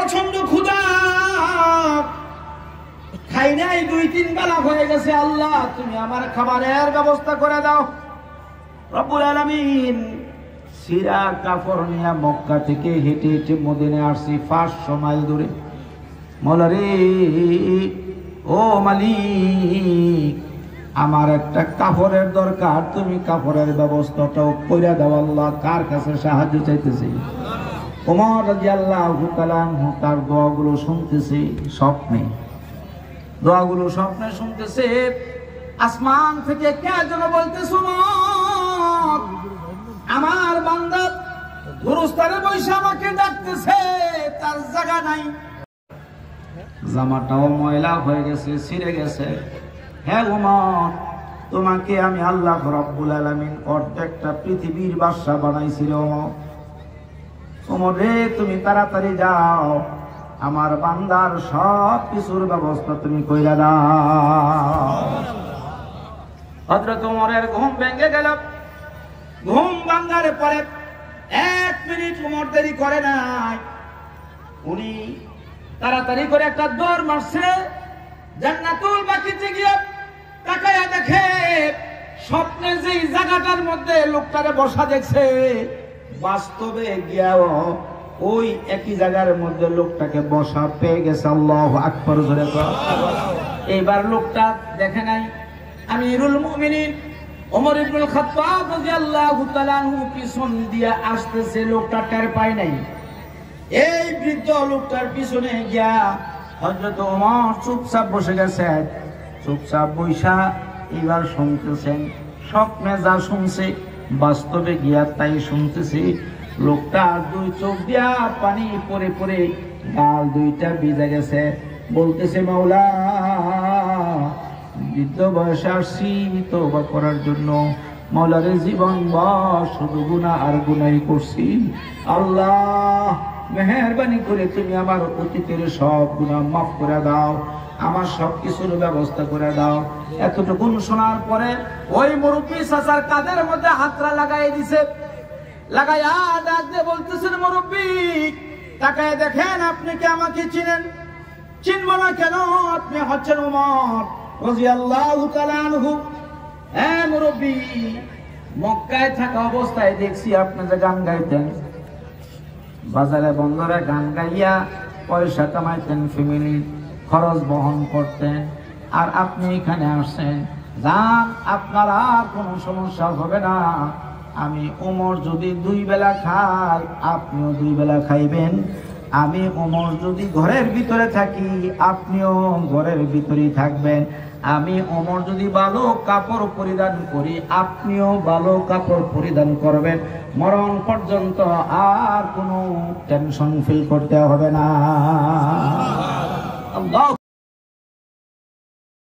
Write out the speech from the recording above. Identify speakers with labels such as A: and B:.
A: প্রচন্ড ক্ষুধা, খাই নাই 2-3 বেলা হয়ে গেছে, আল্লাহ তুমি আমার খাবারের ব্যবস্থা করে দাও। রব্বুল আলামিন সিরা কাপড় নিয়ে মক্কা থেকে হেঁটে হেঁটে মদিনায় আসছি 500 মাইল দূরে। মওলা রে, ও মালিক, আমার একটা কাপড়ের দরকার, তুমি কাপড়ের ব্যবস্থাটাও করে দাও আল্লাহ। কার কাছে সাহায্য চাইতেছি? ওমর রাদিয়াল্লাহু তাআলা আনহু তার দোয়াগুলো শুনতেছে স্বপ্নে, দোয়াগুলো স্বপ্নে শুনতেছে। আসমান থেকে কে যেন বলতেছে, আমার বান্দা গুরুস্থানে বসে আমাকে ডাকতেছে, তার জায়গা নাই, জামাটাও ময়লা হয়ে গেছে, ছিঁড়ে গেছে। হ্যাঁ ওমর, তোমাকে আমি আল্লাহ রাব্বুল আলামিন অর্ধেকটা পৃথিবীর বাদশা বানাইছিল। ওমর রে, তুমি তাড়াতাড়ি যাও, আমার বান্দার সব কিছুর ব্যবস্থা তুমি কইরা দাও। হযরত ওমরের ঘুম ভেঙে গেল। ঘুম ভাঙার পরে 1 মিনিট ওমর দেরি করে নাই, উনি তাড়াতাড়ি করে একটা দৌড় মারছে। জান্নাতুল বাকিতে গিয়ে তাকায়া দেখে স্বপ্নে যেই জায়গাটার মধ্যে লোকটারে বসা দেখছে, বাস্তবে গিয়াও ওই একই জায়গার মধ্যে লোকটাকে বসা পেয়ে গেছে। আল্লাহু আকবার জোরে কর। এইবার লোকটা দেখে নাই আমিরুল মুমিনিন ওমর ইবনুল খাত্তাব রাদিয়াল্লাহু তাআলা আনহু পিছন দিয়ে আসতেছে, লোকটা টের পায় নাই। এই বৃদ্ধ লোকটার পিছনে গিয়া হযরত ওমর চুপচাপ বসে গেছে। চুপচাপ বৈশা এবার শুনতেছেন, স্বপ্নে যা শুনছে বাস্তবে গিয়া তাই শুনতেছি। লোকটা 2 চোখ দিয়া পানি পরে পরে গাল 2টা ভিজে গেছে। বলতেছে, মাওলা, বৃদ্ধ বয়সে আসছি তওবা করার জন্য, মাওলারে জীবন বস শুধু গুনাহ আর গুনাহই করছি। আল্লাহ মেহেরবানি করে তুমি আমার অতীতের সব গুনাহ মাফ করে দাও, আমার সব কিছুর ব্যবস্থা করে দাও। এতটুকুন শোনার পরে ওই মুরব্বী চাচার কাঁধের মধ্যে হাতটা লাগাই দিছে। লাগাইয়া ডাক দিয়ে বলতেছেন, মুরব্বী তাকায় দেখেন, আপনি কি আমাকে চিনেন? চিনব না কেন, আপনি হচ্ছেন ওমর রাদিয়াল্লাহু তাআলা আনহু। হ্যাঁ মুরব্বী, মক্কায় থাকা অবস্থায় দেখছি আপনি যে গান গাইতেন, বাজারে বন্দরে গান গাইয়া পয়সা কামাইতেন, ফ্যামিলির খরচ বহন করতেন, আর আপনি এখানে আসছেন। যান, আপনার আর কোনো সমস্যা হবে না। আমি ওমর যদি 2 বেলা খাই, আপনিও 2 বেলা খাইবেন। আমি ওমর যদি ঘরের ভিতরে থাকি, আপনিও ঘরের ভিতরেই থাকবেন। আমি ওমর যদি ভালো কাপড় পরিধান করি, আপনিও ভালো কাপড় পরিধান করবেন। মরণ পর্যন্ত আর কোনো টেনশন ফিল করতে হবে না। আল্লাহ।